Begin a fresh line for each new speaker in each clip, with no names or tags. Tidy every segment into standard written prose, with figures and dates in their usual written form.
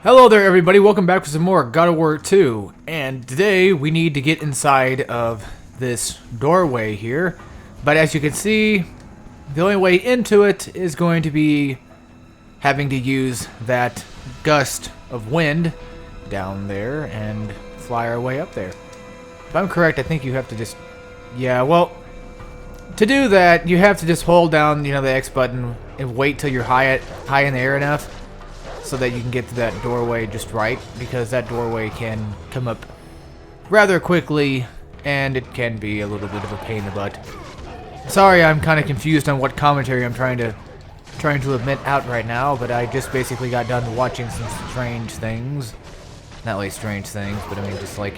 Hello there everybody, welcome back for some more God of War 2, and today we need to get inside of this doorway here, but as you can see, the only way into it is going to be having to use that gust of wind down there and fly our way up there. If I'm correct, I think you have to just, to do that, you have to just hold down, the X button and wait till you're high in the air enough, so that you can get to that doorway just right, because that doorway can come up rather quickly, and it can be a little bit of a pain in the butt. Sorry, I'm kind of confused on what commentary I'm trying to admit out right now, but I just basically got done watching some strange things. Not really strange things, but I mean just like,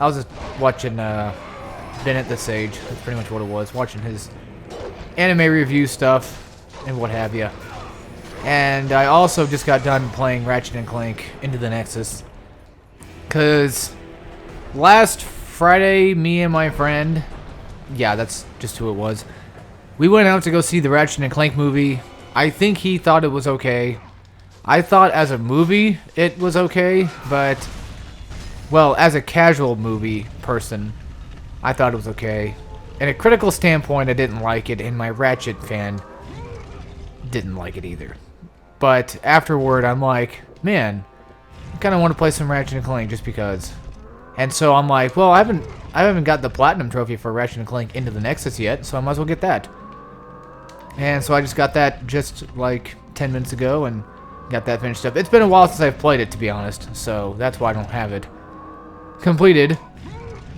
I was just watching Bennett the Sage, that's pretty much what it was, watching his anime review stuff and what have you. And I also just got done playing Ratchet & Clank Into the Nexus. Because last Friday, me and my friend, yeah, that's just who it was, we went out to go see the Ratchet & Clank movie. I think he thought it was okay. I thought as a movie it was okay, but, well, as a casual movie person, I thought it was okay. In a critical standpoint, I didn't like it, and my Ratchet fan didn't like it either. But afterward, I'm like, man, I kind of want to play some Ratchet & Clank just because. And so I'm like, well, I haven't got the Platinum Trophy for Ratchet & Clank Into the Nexus yet, so I might as well get that. And so I just got that just like 10 minutes ago and got that finished up. It's been a while since I've played it, to be honest, so that's why I don't have it completed.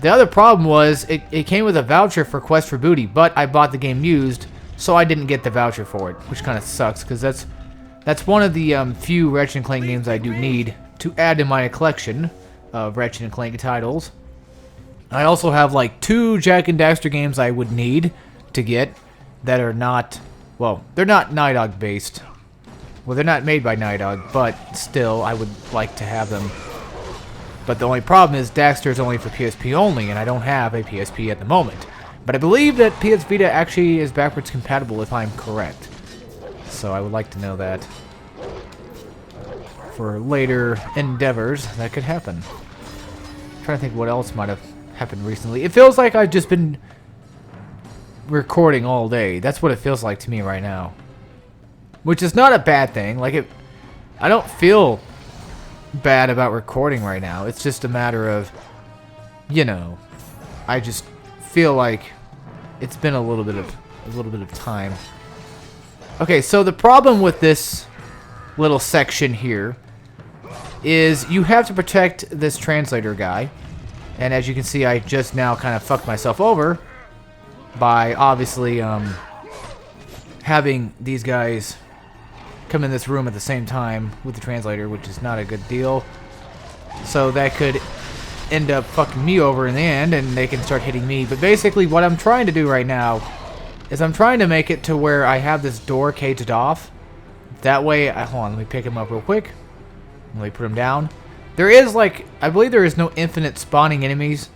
The other problem was, it came with a voucher for Quest for Booty, but I bought the game used, so I didn't get the voucher for it, which kind of sucks, because that's one of the few Ratchet & Clank games I do need to add to my collection of Ratchet & Clank titles. I also have like 2 Jak and Daxter games I would need to get that are not, well, they're not Naughty Dog based. Well, they're not made by Naughty Dog, but still, I would like to have them. But the only problem is Daxter is only for PSP only, and I don't have a PSP at the moment. But I believe that PS Vita actually is backwards compatible, if I'm correct. So I would like to know that for later endeavors that could happen. I'm trying to think what else might have happened recently. It feels like I've just been recording all day. That's what it feels like to me right now. Which is not a bad thing. I don't feel bad about recording right now. It's just a matter of, I just feel like it's been a little bit of time. Okay, so the problem with this little section here is you have to protect this translator guy. And as you can see, I just now kind of fucked myself over by obviously having these guys come in this room at the same time with the translator, which is not a good deal. So that could end up fucking me over in the end, and they can start hitting me. But basically what I'm trying to do right now is I'm trying to make it to where I have this door caged off. That way, hold on, let me pick him up real quick. Let me put him down. There is I believe there is no infinite spawning enemies,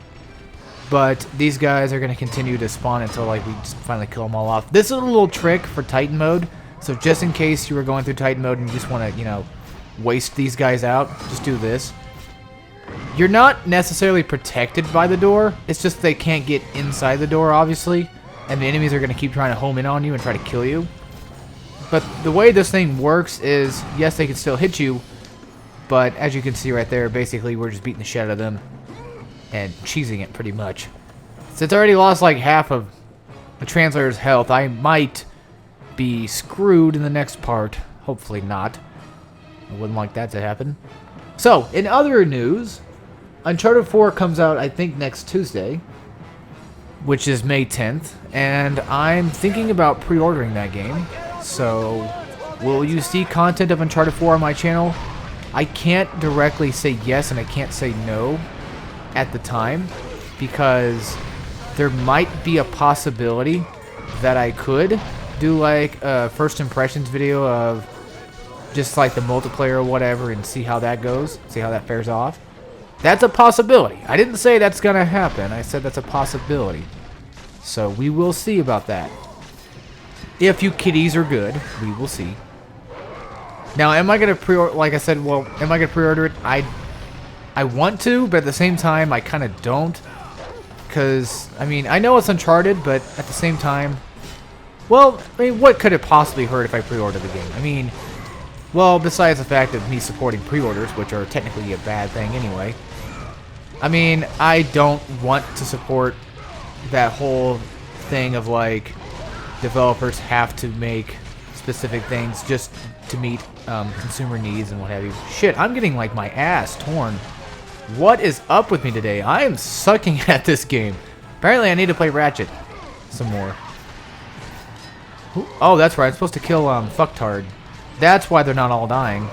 but these guys are going to continue to spawn until we just finally kill them all off. This is a little trick for Titan mode, so just in case you were going through Titan mode and you just want to, waste these guys out, just do this. You're not necessarily protected by the door, it's just they can't get inside the door, obviously. And the enemies are going to keep trying to home in on you and try to kill you. But the way this thing works is, yes, they can still hit you, but as you can see right there, basically we're just beating the shit out of them and cheesing it pretty much. Since I already lost like half of the translator's health, I might be screwed in the next part. Hopefully not. I wouldn't like that to happen. So, in other news, Uncharted 4 comes out, I think, next Tuesday, which is May 10th, and I'm thinking about pre-ordering that game. So, will you see content of Uncharted 4 on my channel? I can't directly say yes and I can't say no at the time, because there might be a possibility that I could do like a first impressions video of just like the multiplayer or whatever and see how that goes, see how that fares off. That's a possibility. I didn't say that's gonna happen, I said that's a possibility. So we will see about that. If you kiddies are good, we will see. Now, am I gonna pre-order? Like I said, well, am I gonna pre-order it? I want to, but at the same time, I kind of don't. Because I mean, I know it's Uncharted, but at the same time, well, I mean, what could it possibly hurt if I pre-order the game? I mean, well, besides the fact of me supporting pre-orders, which are technically a bad thing anyway. I mean, I don't want to support that whole thing of like developers have to make specific things just to meet consumer needs and what have you. Shit, I'm getting like my ass torn. What is up with me today? I am sucking at this game. Apparently I need to play Ratchet some more. Oh, that's right. I'm supposed to kill Fucktard. That's why they're not all dying.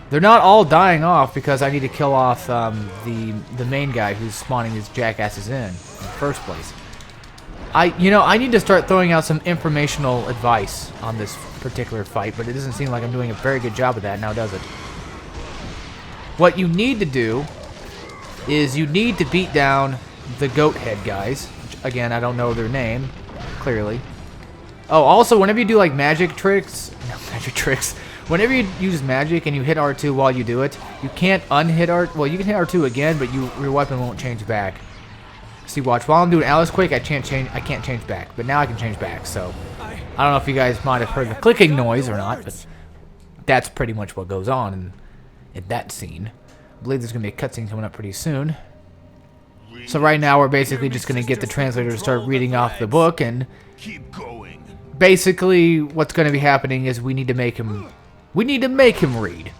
They're not all dying off because I need to kill off the main guy who's spawning these jackasses in the first place. I need to start throwing out some informational advice on this particular fight, but it doesn't seem like I'm doing a very good job of that now, does it? What you need to do is you need to beat down the goat head guys. Which, again, I don't know their name, clearly. Oh, also, whenever you do like magic tricks, whenever you use magic and you hit R2 while you do it, you can't unhit R. Well, you can hit R2 again, but your weapon won't change back. See, watch. While I'm doing Alice Quake, I can't change back, but now I can change back. So I don't know if you guys might have heard the clicking noise or not, but that's pretty much what goes on in that scene. I believe there's gonna be a cutscene coming up pretty soon. So right now we're basically just gonna get the translator to start reading off the book, and basically what's gonna be happening is we need to make him read.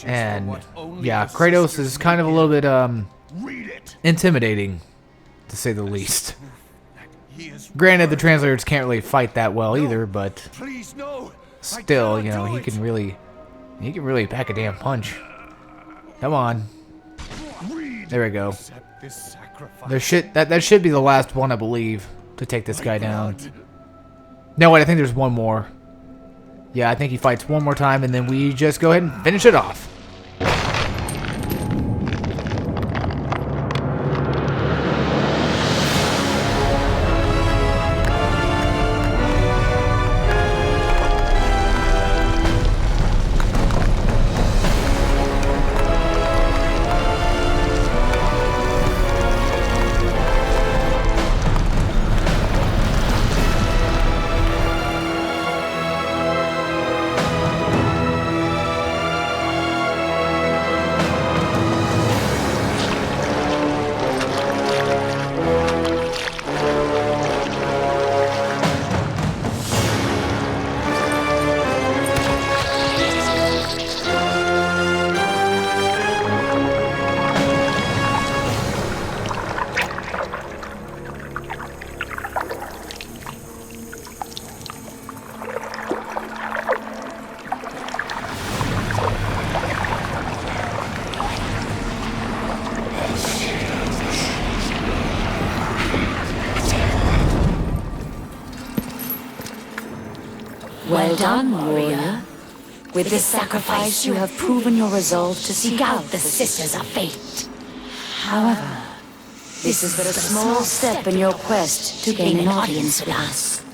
And yeah, Kratos is kind of a little bit intimidating, to say the least. Granted, the translators can't really fight that well either, but still, you know, he can really pack a damn punch. Come on. There we go. That should be the last one, I believe, to take this guy down. No, wait, I think there's one more. Yeah, I think he fights one more time, and then we just go ahead and finish it off.
Well done, warrior. With this sacrifice, you have proven your resolve to seek out the Sisters of Fate. However, this is but a small step in your quest to gain an audience with us.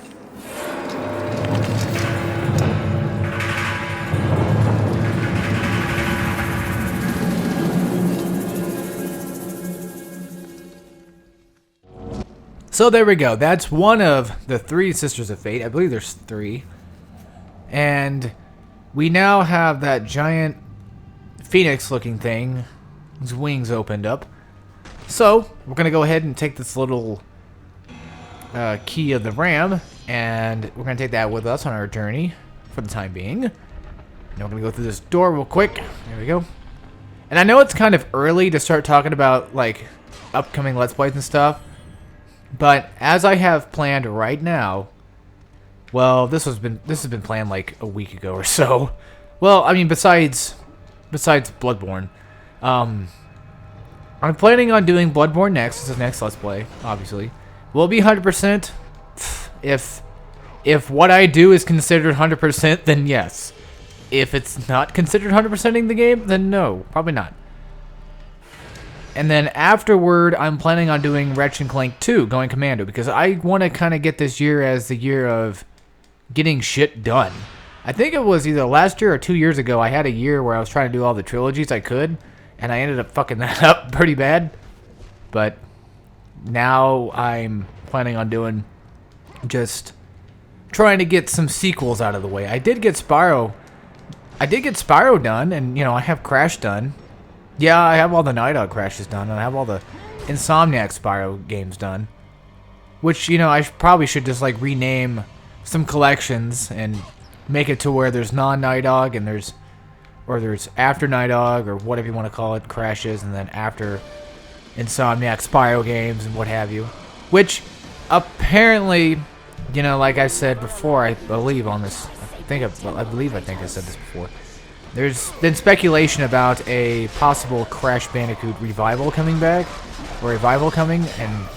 So there we go. That's one of the 3 Sisters of Fate. I believe there's 3. And we now have that giant phoenix-looking thing. His wings opened up. So we're going to go ahead and take this little key of the ram, and we're going to take that with us on our journey for the time being. Now we're going to go through this door real quick. There we go. And I know it's kind of early to start talking about like upcoming Let's Plays and stuff, but as I have planned right now, well, this has been planned like a week ago or so. Well, I mean, besides Bloodborne, I'm planning on doing Bloodborne next. This is the next Let's Play, obviously. Will it be 100%? If what I do is considered 100%, then yes. If it's not considered 100%ing the game, then no, probably not. And then afterward, I'm planning on doing Ratchet & Clank 2, Going Commando, because I want to kind of get this year as the year of getting shit done. I think it was either last year or 2 years ago. I had a year where I was trying to do all the trilogies I could, and I ended up fucking that up pretty bad. But now I'm planning on doing just trying to get some sequels out of the way. I did get Spyro done, and you know, I have Crash done. Yeah, I have all the Night Owl Crashes done, and I have all the Insomniac Spyro games done. Which, you know, I probably should just like rename some collections and make it to where there's non-Night Dog and there's after Night Dog or whatever you want to call it, Crashes, and then after Insomniac Spyro games and what have you. Which apparently, you know, like I said before, I believe on this, I think I said this before. There's been speculation about a possible Crash Bandicoot revival coming back, or revival coming, and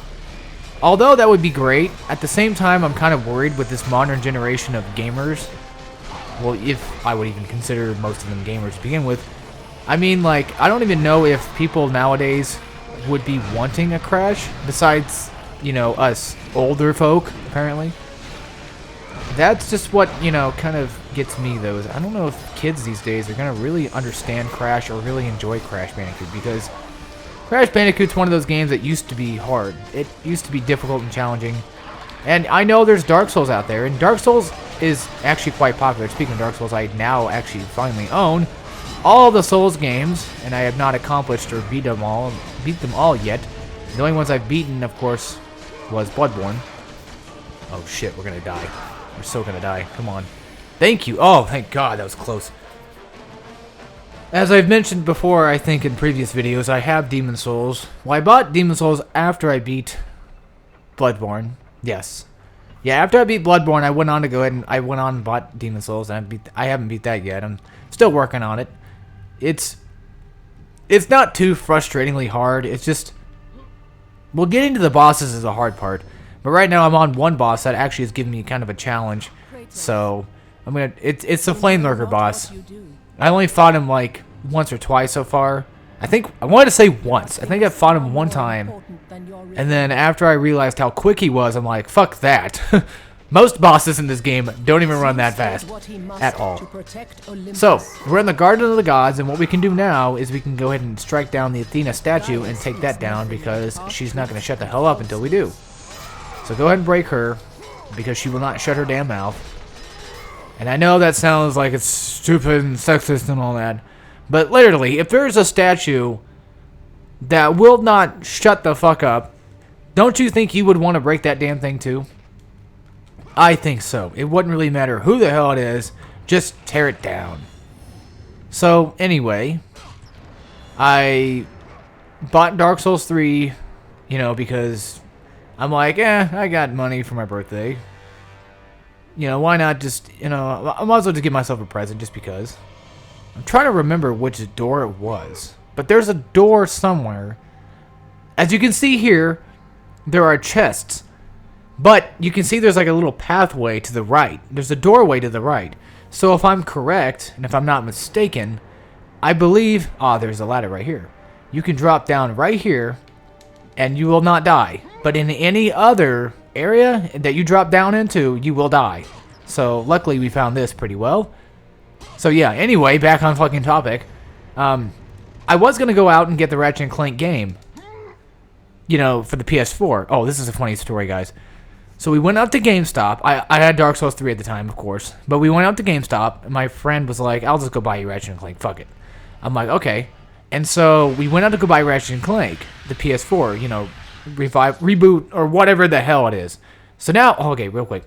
although that would be great, at the same time I'm kind of worried with this modern generation of gamers. Well, if I would even consider most of them gamers to begin with. I mean, like, I don't even know if people nowadays would be wanting a Crash, besides, you know, us older folk, apparently. That's just what, you know, kind of gets me, though. I don't know if kids these days are going to really understand Crash or really enjoy Crash Bandicoot, because Crash Bandicoot's one of those games that used to be hard. It used to be difficult and challenging. And I know there's Dark Souls out there, and Dark Souls is actually quite popular. Speaking of Dark Souls, I now actually finally own all the Souls games, and I have not accomplished or beat them all yet. The only ones I've beaten, of course, was Bloodborne. Oh shit, we're gonna die. We're so gonna die. Come on. Thank you. Oh, thank God, that was close. As I've mentioned before, I think in previous videos, I have Demon Souls. Well, I bought Demon Souls after I beat Bloodborne. Yes. Yeah, after I beat Bloodborne, I went on to go ahead and bought Demon Souls, and I haven't beat that yet. I'm still working on it. It's not too frustratingly hard. It's just, well, getting to the bosses is the hard part. But right now I'm on one boss that actually is giving me kind of a challenge. So it's the Flame Lurker boss. I only fought him like once or twice so far. I wanted to say once. I think I fought him one time. And then after I realized how quick he was, I'm like, fuck that. Most bosses in this game don't even run that fast at all. So, we're in the Garden of the Gods, and what we can do now is we can go ahead and strike down the Athena statue and take that down, because she's not going to shut the hell up until we do. So go ahead and break her, because she will not shut her damn mouth. And I know that sounds like it's stupid and sexist and all that, but literally, if there's a statue that will not shut the fuck up, don't you think you would want to break that damn thing too? I think so. It wouldn't really matter who the hell it is, just tear it down. So, anyway, I bought Dark Souls 3, you know, because I'm like, I got money for my birthday. You know, why not just, you know, I might as well just give myself a present just because. I'm trying to remember which door it was, but there's a door somewhere. As you can see here, there are chests, but you can see there's like a little pathway to the right. There's a doorway to the right. So if I'm correct, and if I'm not mistaken, I believe, there's a ladder right here. You can drop down right here, and you will not die. But in any other area that you drop down into, you will die. So luckily we found this pretty well. So yeah, anyway, back on fucking topic. I was going to go out and get the Ratchet & Clank game, you know, for the PS4. Oh, this is a funny story, guys. So we went out to GameStop. I had Dark Souls 3 at the time, of course. But we went out to GameStop, and my friend was like, I'll just go buy you Ratchet & Clank. Fuck it. I'm like, okay. And so we went out to go buy Ratchet & Clank, the PS4, you know, reboot, or whatever the hell it is. So now, okay, real quick.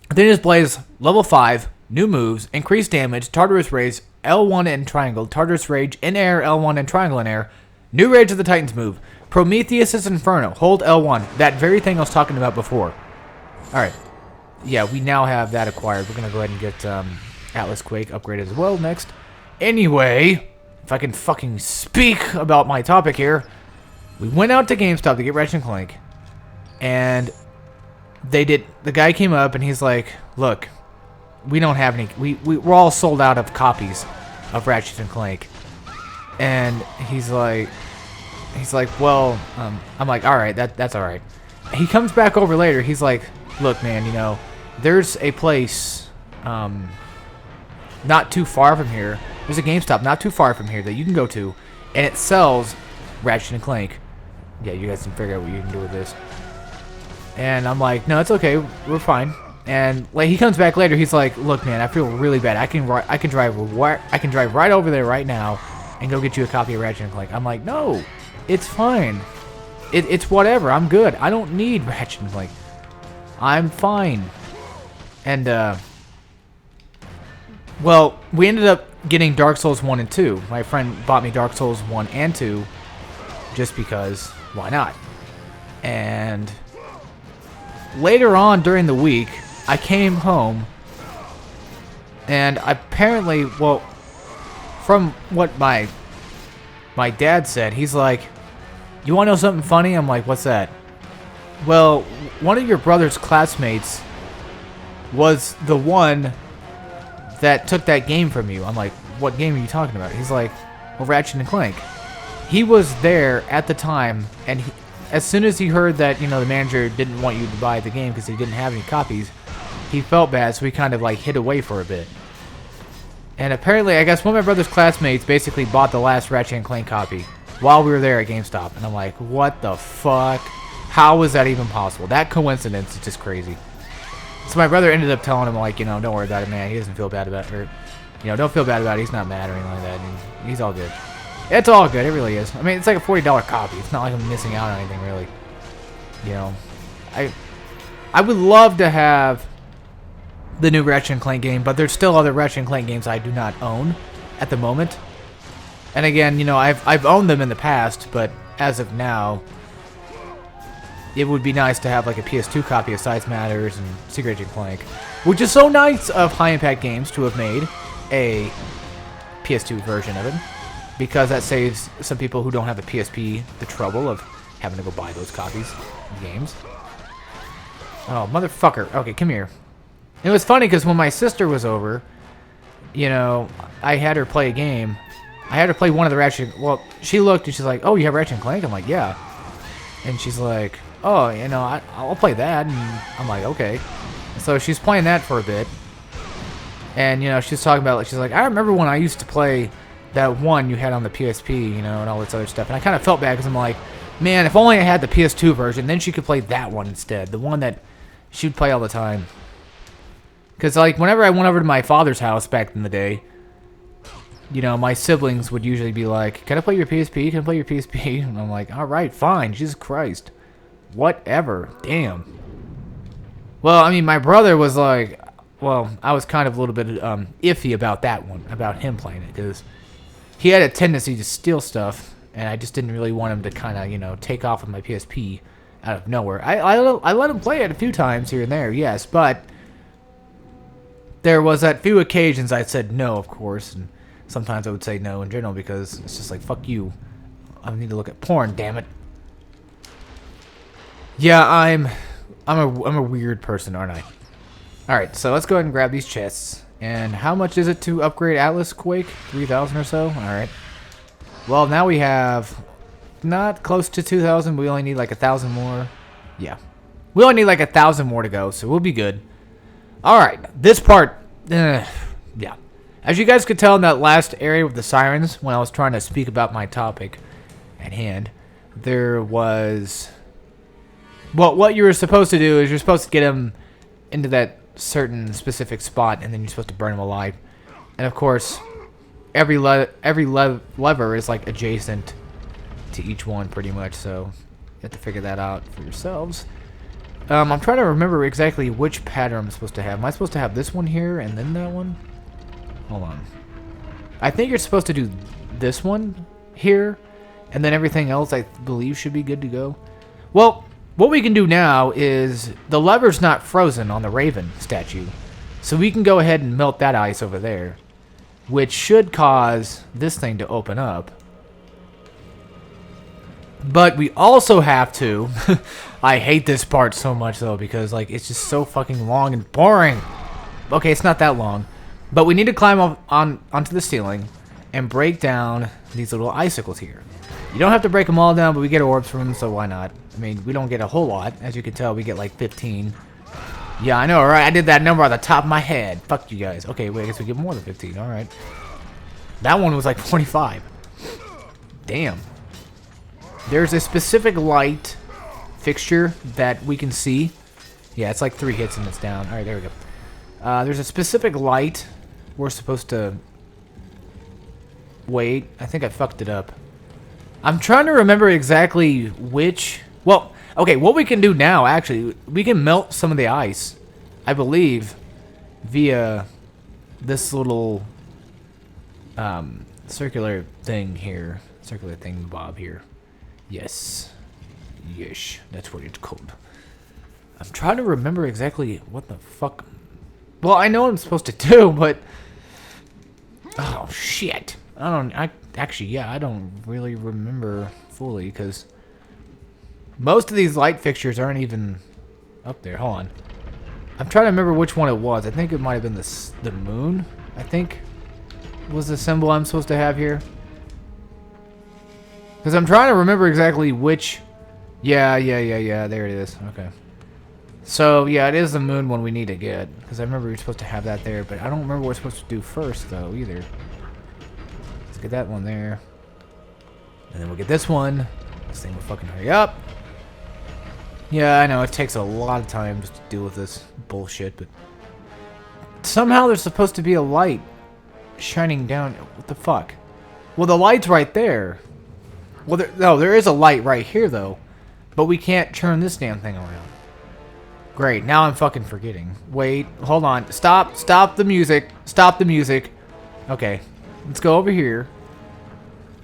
Then it displays level 5, new moves, increased damage, Tartarus Rage, L1 and triangle, Tartarus Rage in air, L1 and triangle in air, new Rage of the Titans move, Prometheus' Inferno, hold L1, that very thing I was talking about before. Alright, yeah, we now have that acquired. We're going to go ahead and get Atlas Quake upgraded as well next. Anyway, if I can fucking speak about my topic here, we went out to GameStop to get Ratchet & Clank, and the guy came up and he's like, look, we don't have any, we're all sold out of copies of Ratchet & Clank. And he's like, well, I'm like, alright, that's alright. He comes back over later, he's like, look, man, you know, there's a place, not too far from here. There's a GameStop not too far from here that you can go to, and it sells Ratchet and Clank. Yeah, you guys can figure out what you can do with this. And I'm like, no, it's okay. We're fine. And like he comes back later. He's like, look, man, I feel really bad. I can drive right over there right now and go get you a copy of Ratchet and Clank. I'm like, no, it's fine. It's whatever. I'm good. I don't need Ratchet and Clank. I'm fine. And well, we ended up getting Dark Souls 1 and 2. My friend bought me Dark Souls 1 and 2 just because, why not? And later on during the week, I came home, and apparently, well, from what my dad said, he's like, you want to know something funny? I'm like, what's that? Well, one of your brother's classmates was the one that took that game from you. I'm like, what game are you talking about? He's like, well, Ratchet and Clank. He was there at the time, and as soon as he heard that, you know, the manager didn't want you to buy the game because he didn't have any copies, he felt bad, so he kind of like hid away for a bit. And apparently, I guess one of my brother's classmates basically bought the last Ratchet and Clank copy while we were there at GameStop. And I'm like, what the fuck? How is that even possible? That coincidence is just crazy. So my brother ended up telling him, like, you know, don't worry about it, man. He doesn't feel bad about it. Or, you know, don't feel bad about it. He's not mad or anything like that. And he's all good. It's all good. It really is. I mean, it's like a $40 copy. It's not like I'm missing out on anything, really. You know, I would love to have the new Ratchet and Clank game, but there's still other Ratchet and Clank games I do not own at the moment. And again, you know, I've owned them in the past, but as of now, it would be nice to have like a PS2 copy of Size Matters and Secret Agent Clank, which is so nice of High Impact Games to have made a PS2 version of it, because that saves some people who don't have a PSP the trouble of having to go buy those copies of games. Oh, motherfucker. Okay, come here. It was funny because when my sister was over, you know, I had her play a game. I had her play one of the Ratchet... Well, she looked and she's like, oh, you have Ratchet and Clank? I'm like, yeah. And she's like, oh, you know, I'll play that. And I'm like, okay. So she's playing that for a bit. And, you know, she's talking about... She's like, I remember when I used to play that one you had on the PSP, you know, and all this other stuff. And I kind of felt bad because I'm like, man, if only I had the PS2 version, then she could play that one instead. The one that she would play all the time. Because, like, whenever I went over to my father's house back in the day, you know, my siblings would usually be like, can I play your PSP? Can I play your PSP? And I'm like, alright, fine. Jesus Christ. Whatever. Damn. Well, I mean, my brother was like, well, I was kind of a little bit iffy about that one, about him playing it, because he had a tendency to steal stuff, and I just didn't really want him to kind of, you know, take off with my PSP out of nowhere. I let him play it a few times here and there, yes, but there was at few occasions I said no, of course, and sometimes I would say no in general because it's just like, fuck you. I need to look at porn, damn it. Yeah, I'm a weird person, aren't I? Alright, so let's go ahead and grab these chests. And how much is it to upgrade Atlas Quake? 3,000 or so? Alright. Well, now we have not close to 2,000. We only need like 1,000 more. Yeah. We only need like 1,000 more to go, so we'll be good. Alright, this part, yeah. As you guys could tell in that last area with the sirens, when I was trying to speak about my topic at hand, there was... Well, what you were supposed to do is you're supposed to get them into that certain specific spot, and then you're supposed to burn them alive. And of course, every lever is like adjacent to each one pretty much, so you have to figure that out for yourselves. I'm trying to remember exactly which pattern I'm supposed to have. Am I supposed to have this one here and then that one? Hold on. I think you're supposed to do this one here, and then everything else I believe should be good to go. Well, what we can do now is the lever's not frozen on the Raven statue, so we can go ahead and melt that ice over there, which should cause this thing to open up. But we also have to... I hate this part so much, though, because like it's just so fucking long and boring. Okay, it's not that long. But we need to climb up onto the ceiling and break down these little icicles here. You don't have to break them all down, but we get orbs from them, so why not? I mean, we don't get a whole lot. As you can tell, we get like 15. Yeah, I know, right? I did that number on the top of my head. Fuck you guys. Okay, wait, I guess we get more than 15. Alright. That one was like 25. Damn. There's a specific light fixture that we can see. Yeah, it's like 3 hits and it's down. Alright, there we go. There's a specific light we're supposed to... Wait, I think I fucked it up. I'm trying to remember exactly which... Well, okay, what we can do now, actually, we can melt some of the ice, I believe, via this little circular thing here. Circular thing, Bob, here. Yes. Yes, that's what it's called. I'm trying to remember exactly what the fuck... Well, I know what I'm supposed to do, but... Oh, shit. Actually, yeah, I don't really remember fully, because... Most of these light fixtures aren't even up there. Hold on. I'm trying to remember which one it was. I think it might have been the moon, I think, was the symbol I'm supposed to have here. Because I'm trying to remember exactly which... Yeah, there it is. Okay. So, yeah, it is the moon one we need to get. Because I remember we were supposed to have that there, but I don't remember what we're supposed to do first, though, either. Let's get that one there. And then we'll get this one. This thing will fucking hurry up. Yeah, I know, it takes a lot of time just to deal with this bullshit, but... Somehow there's supposed to be a light shining down... What the fuck? Well, the light's right there. Well, no, there is a light right here, though. But we can't turn this damn thing around. Great, now I'm fucking forgetting. Wait, hold on. Stop the music. Stop the music. Okay, let's go over here.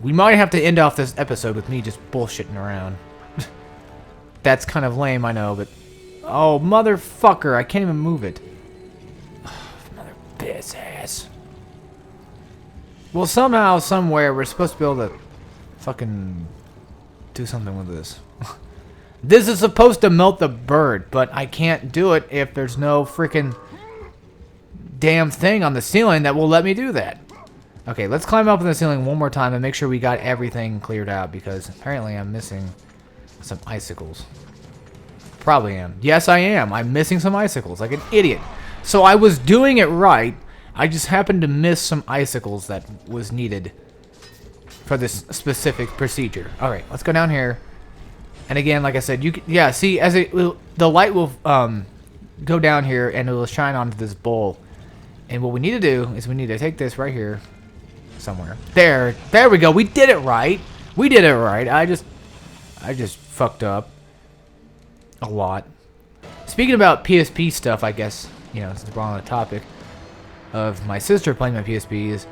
We might have to end off this episode with me just bullshitting around. That's kind of lame, I know, but... Oh, motherfucker, I can't even move it. Mother bitch ass. Well, somehow, somewhere, we're supposed to be able to fucking do something with this. This is supposed to melt the bird, but I can't do it if there's no freaking damn thing on the ceiling that will let me do that. Okay, let's climb up on the ceiling one more time and make sure we got everything cleared out, because apparently I'm missing some icicles. Probably am. Yes, I am. I'm missing some icicles like an idiot. So I was doing it right. I just happened to miss some icicles that was needed for this specific procedure. All right, let's go down here. And again, like I said, you can, yeah, see, as it will, the light will go down here and it will shine onto this bowl. And what we need to do is we need to take this right here somewhere. There we go. We did it right. We did it right. I just fucked up a lot. Speaking about PSP stuff, I guess, you know, since we're on the topic of my sister playing my PSP, is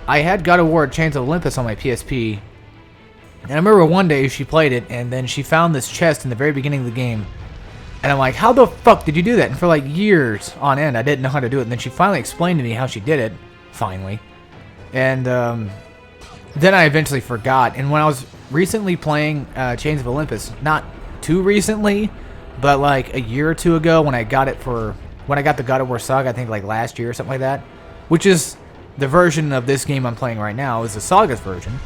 I had God of War Chains of Olympus on my PSP, and I remember one day she played it, and then she found this chest in the very beginning of the game, and I'm like, how the fuck did you do that? And for like years on end, I didn't know how to do it, and then she finally explained to me how she did it, finally, and then I eventually forgot, and when I was recently playing Chains of Olympus, not too recently, but like a year or two ago when I got it when I got the God of War Saga, I think like last year or something like that, which is the version of this game I'm playing right now, is the Saga's version.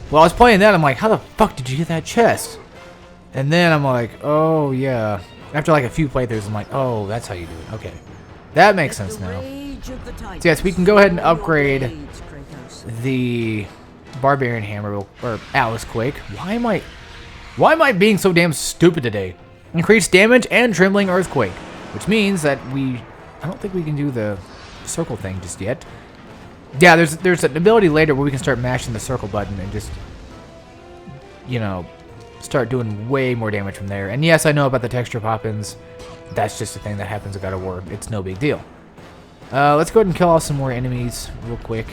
Well, I was playing that, I'm like, how the fuck did you get that chest? And then I'm like, oh yeah. After like a few playthroughs, I'm like, oh, that's how you do it. Okay. That makes sense now. So yes, we can go ahead and upgrade the Barbarian Hammer, or Alice Quake. Why am I being so damn stupid today? Increased damage and trembling earthquake, which means that I don't think we can do the circle thing just yet. Yeah, there's an ability later where we can start mashing the circle button and just, you know, start doing way more damage from there. And yes, I know about the texture pop-ins. That's just a thing that happens in God of War. It's no big deal. Let's go ahead and kill off some more enemies real quick.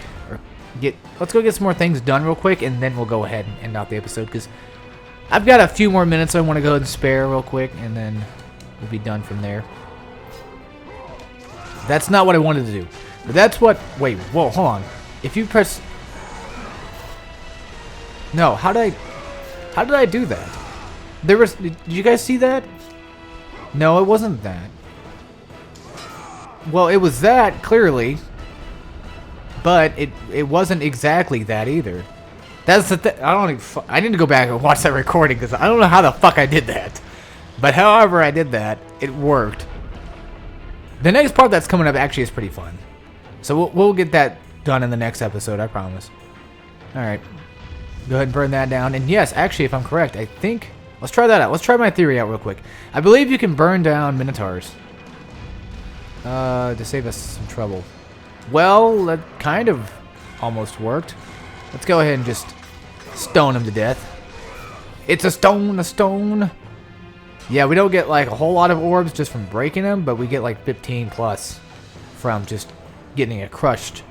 Let's go get some more things done real quick, and then we'll go ahead and end out the episode, because I've got a few more minutes I want to go ahead and spare real quick, and then we'll be done from there. That's not what I wanted to do. But that's what... Wait, whoa, hold on. If you press... No, how did I do that? There was... Did you guys see that? No, it wasn't that. Well, it was that, clearly. But it wasn't exactly that either. That's the thing. I need to go back and watch that recording, because I don't know how the fuck I did that. But however I did that, it worked. The next part that's coming up actually is pretty fun. So we'll get that done in the next episode, I promise. Alright. Go ahead and burn that down. And yes, actually, if I'm correct, I think... Let's try that out. Let's try my theory out real quick. I believe you can burn down Minotaurs. To save us some trouble. Well, that kind of almost worked. Let's go ahead and just stone him to death. It's a stone, a stone. Yeah, we don't get like a whole lot of orbs just from breaking them, but we get like 15 plus from just getting a crushed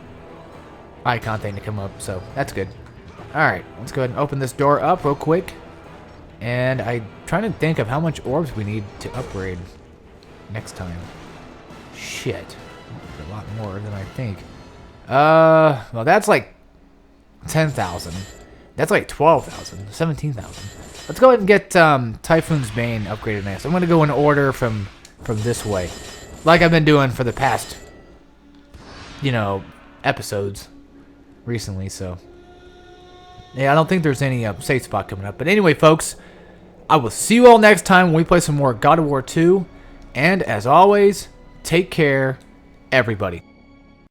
icon thing to come up, so that's good. Alright, let's go ahead and open this door up real quick. And I'm trying to think of how much orbs we need to upgrade next time. Shit. A lot more than I think. Well, that's like 10,000. That's like 12,000. 17,000. Let's go ahead and get Typhoon's Bane upgraded next. I'm going to go in order from this way. Like I've been doing for the past, episodes recently, so. Yeah, I don't think there's any safe spot coming up. But anyway, folks, I will see you all next time when we play some more God of War 2. And as always, take care, everybody.